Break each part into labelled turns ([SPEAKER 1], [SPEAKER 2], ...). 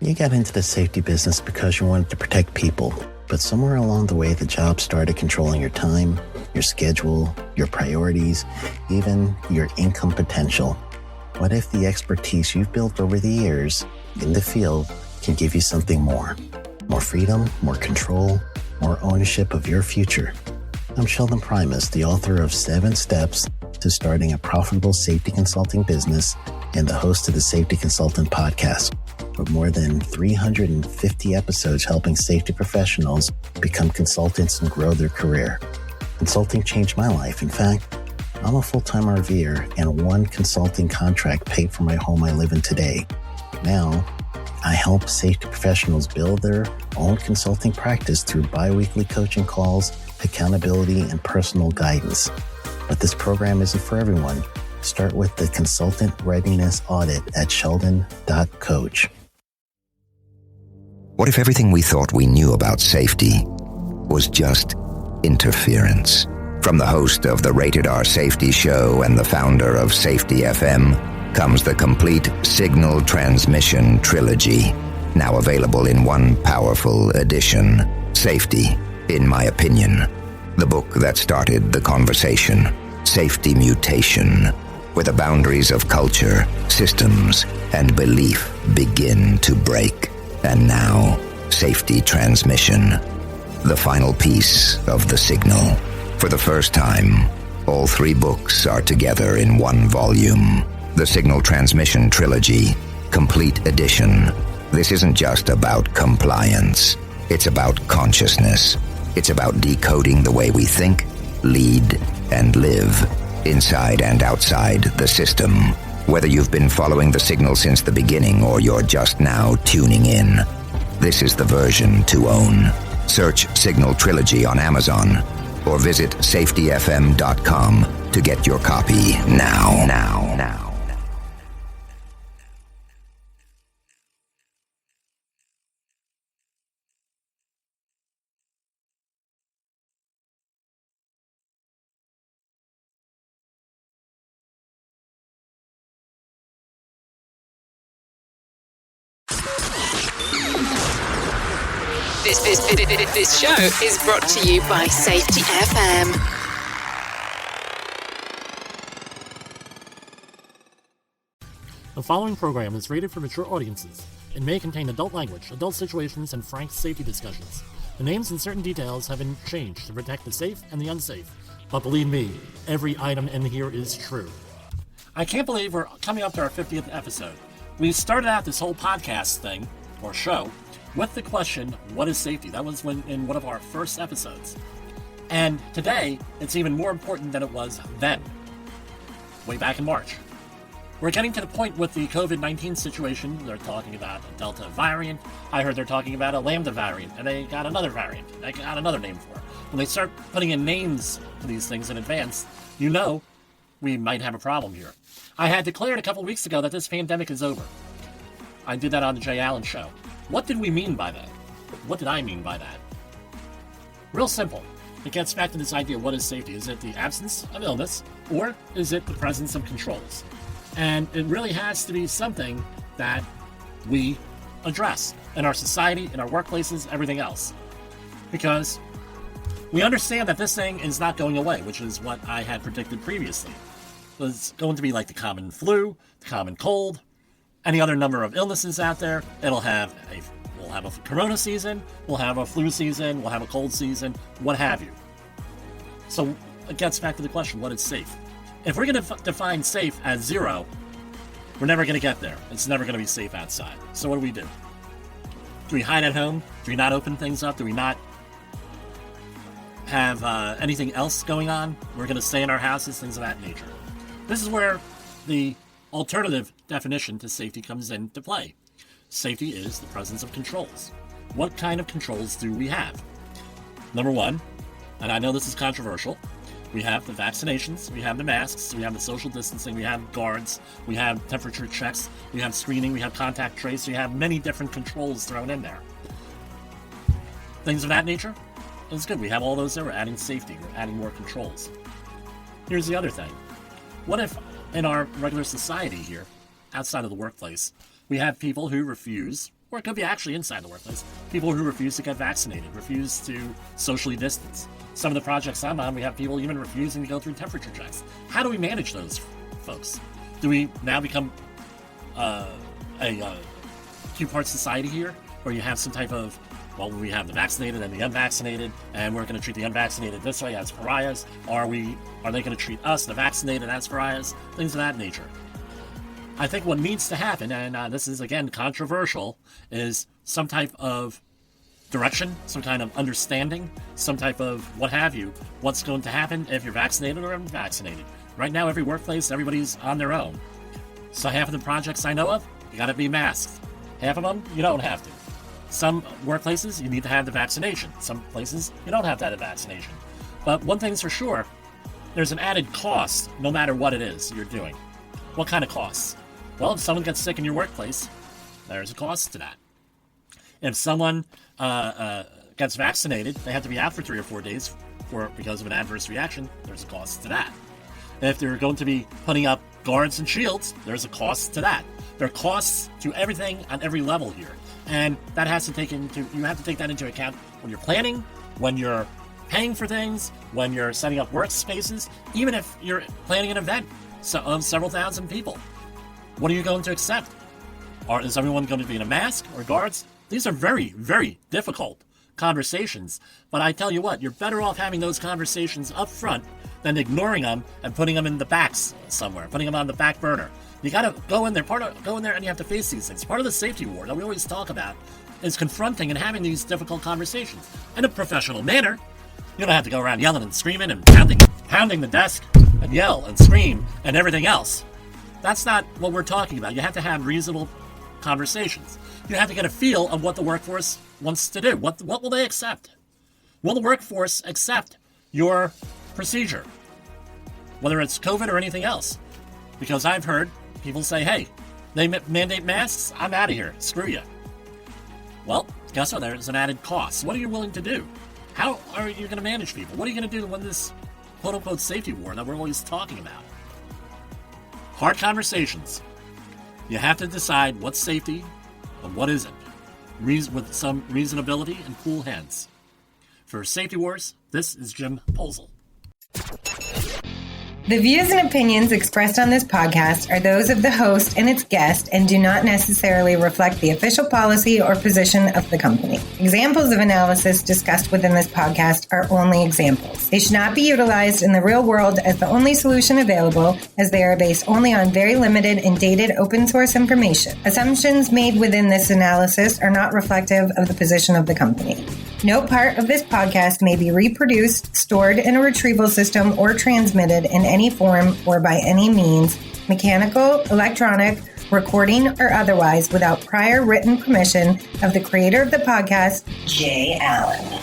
[SPEAKER 1] You got into the safety business because you wanted to protect people, but somewhere along the way, the job started controlling your time, your schedule, your priorities, even your income potential. What if the expertise you've built over the years in the field can give you something more? More freedom, more control, more ownership of your future. I'm Sheldon Primus, the author of 7 Steps to Starting a Profitable Safety Consulting Business and the host of the Safety Consultant Podcast, with more than 350 episodes helping safety professionals become consultants and grow their career. Consulting changed my life. In fact, I'm a full-time RVer, and one consulting contract paid for my home I live in today. Now, I help safety professionals build their own consulting practice through bi-weekly coaching calls, accountability, and personal guidance. But this program isn't for everyone. Start with the Consultant Readiness Audit at sheldon.coach.
[SPEAKER 2] What if everything we thought we knew about safety was just interference? From the host of the Rated R Safety Show and the founder of Safety FM comes the complete Signal Transmission Trilogy, now available in one powerful edition. Safety, in my opinion, the book that started the conversation. Safety Mutation, where the boundaries of culture, systems, and belief begin to break. And now, Safety Transmission, the final piece of the signal. For the first time, all 3 books are together in one volume. The Signal Transmission Trilogy, Complete Edition. This isn't just about compliance. It's about consciousness. It's about decoding the way we think, lead, and live, inside and outside the system. Whether you've been following the signal since the beginning or you're just now tuning in, this is the version to own. Search Signal Trilogy on Amazon or visit safetyfm.com to get your copy now.
[SPEAKER 3] This show is brought to you by Safety FM.
[SPEAKER 4] The following program is rated for mature audiences and may contain adult language, adult situations, and frank safety discussions. The names and certain details have been changed to protect the safe and the unsafe. But believe me, every item in here is true. I can't believe we're coming up to our 50th episode. We started out this whole podcast thing, or show, with the question, what is safety? That was in one of our first episodes. And today, it's even more important than it was then, way back in March. We're getting to the point with the COVID-19 situation. They're talking about a Delta variant. I heard they're talking about a Lambda variant, and they got another variant. They got another name for it. When they start putting in names for these things in advance, you know we might have a problem here. I had declared a couple weeks ago that this pandemic is over. I did that on the Jay Allen Show. What did we mean by that? What did I mean by that? Real simple. It gets back to this idea, what is safety? Is it the absence of illness, or is it the presence of controls? And it really has to be something that we address in our society, in our workplaces, everything else. Because we understand that this thing is not going away, which is what I had predicted previously. It's going to be like the common flu, the common cold, any other number of illnesses out there. We'll have a corona season, we'll have a flu season, we'll have a cold season, what have you. So it gets back to the question, what is safe? If we're going to define safe as 0, we're never going to get there. It's never going to be safe outside. So what do? Do we hide at home? Do we not open things up? Do we not have anything else going on? We're going to stay in our houses, things of that nature. This is where the alternative definition to safety comes into play. Safety is the presence of controls. What kind of controls do we have? Number 1, and I know this is controversial, we have the vaccinations, we have the masks, we have the social distancing, we have guards, we have temperature checks, we have screening, we have contact trace, we have many different controls thrown in there. Things of that nature, it's good. We have all those there. We're adding safety, we're adding more controls. Here's the other thing. What if in our regular society here, outside of the workplace, we have people who refuse or it could be actually inside the workplace. People who refuse to get vaccinated, refuse to socially distance. Some of the projects I'm on, we have people even refusing to go through temperature checks. How do we manage those folks? Do we now become a two-part society here, where you have some type of, well, we have the vaccinated and the unvaccinated, and we're going to treat the unvaccinated this way as pariahs? Are they going to treat us, the vaccinated, as pariahs? Things of that nature. I think what needs to happen, and this is, again, controversial, is some type of direction, some kind of understanding, some type of what have you, what's going to happen if you're vaccinated or unvaccinated. Right now, every workplace, everybody's on their own. So half of the projects I know of, you got to be masked. Half of them, you don't have to. Some workplaces, you need to have the vaccination. Some places, you don't have to have the vaccination. But one thing's for sure, there's an added cost no matter what it is you're doing. What kind of costs? Well, if someone gets sick in your workplace, there's a cost to that. If someone gets vaccinated, they have to be out for 3 or 4 days because of an adverse reaction, there's a cost to that. If they're going to be putting up guards and shields, there's a cost to that. There are costs to everything on every level here. And that has to you have to take that into account when you're planning, when you're paying for things, when you're setting up workspaces, even if you're planning an event of several thousand people. What are you going to accept? Is everyone going to be in a mask or guards? These are very, very difficult conversations. But I tell you what, you're better off having those conversations up front than ignoring them and putting them in the backs somewhere, putting them on the back burner. You got to go in there, and you have to face these things. Part of the safety war that we always talk about is confronting and having these difficult conversations in a professional manner. You don't have to go around yelling and screaming and pounding the desk and yell and scream and everything else. That's not what we're talking about. You have to have reasonable conversations. You have to get a feel of what the workforce wants to do. What will they accept? Will the workforce accept your procedure? Whether it's COVID or anything else. Because I've heard people say, hey, they mandate masks, I'm out of here, screw you. Well, guess what? There's an added cost. What are you willing to do? How are you going to manage people? What are you going to do to win this quote-unquote safety war that we're always talking about? Hard conversations. You have to decide what's safety and what isn't, with some reasonability and cool heads. For Safety Wars, this is Jim Posel.
[SPEAKER 5] The views and opinions expressed on this podcast are those of the host and its guest and do not necessarily reflect the official policy or position of the company. Examples of analysis discussed within this podcast are only examples. They should not be utilized in the real world as the only solution available, as they are based only on very limited and dated open source information. Assumptions made within this analysis are not reflective of the position of the company. No part of this podcast may be reproduced, stored in a retrieval system, or transmitted in any form or by any means, mechanical, electronic, recording, or otherwise, without prior written permission of the creator of the podcast, Jay Allen.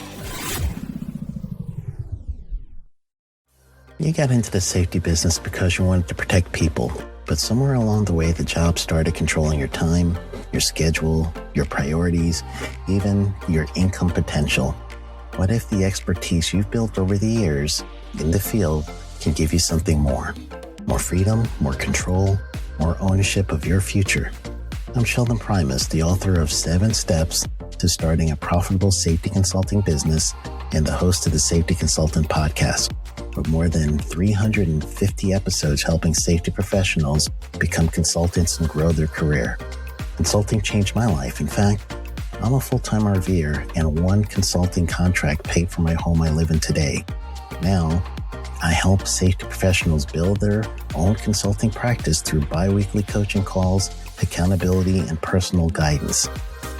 [SPEAKER 1] You got into the safety business because you wanted to protect people, but somewhere along the way, the job started controlling your time, your schedule, your priorities, even your income potential. What if the expertise you've built over the years in the field can give you something more? More freedom, more control, more ownership of your future. I'm Sheldon Primus, the author of 7 Steps to Starting a Profitable Safety Consulting Business and the host of the Safety Consultant Podcast, with more than 350 episodes helping safety professionals become consultants and grow their career. Consulting changed my life. In fact, I'm a full-time RVer, and 1 consulting contract paid for my home I live in today. Now, I help safety professionals build their own consulting practice through bi-weekly coaching calls, accountability, and personal guidance.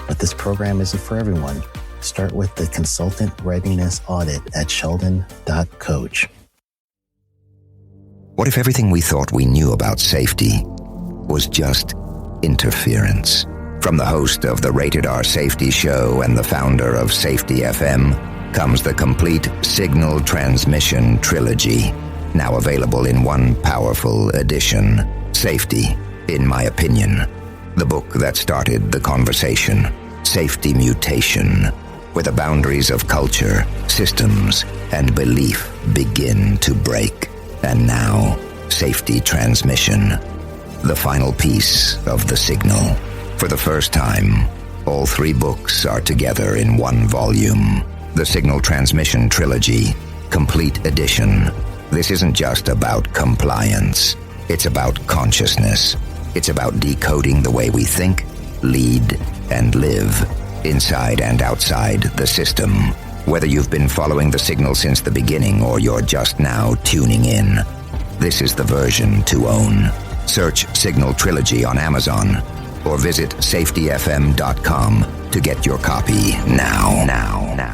[SPEAKER 1] But this program isn't for everyone. Start with the Consultant Readiness Audit at sheldon.coach.
[SPEAKER 2] What if everything we thought we knew about safety was just interference? From the host of the Rated R Safety Show and the founder of Safety FM comes the complete Signal Transmission Trilogy, now available in one powerful edition. Safety, in my opinion, the book that started the conversation. Safety Mutation, where the boundaries of culture, systems, and belief begin to break. And now, Safety Transmission, the final piece of the signal. For the first time, All 3 books are together in one volume. The Signal Transmission Trilogy, Complete Edition. This isn't just about compliance. It's about consciousness. It's about decoding the way we think, lead, and live, inside and outside the system. Whether you've been following the signal since the beginning or you're just now tuning in, this is the version to own. Search Signal Trilogy on Amazon or visit safetyfm.com to get your copy now.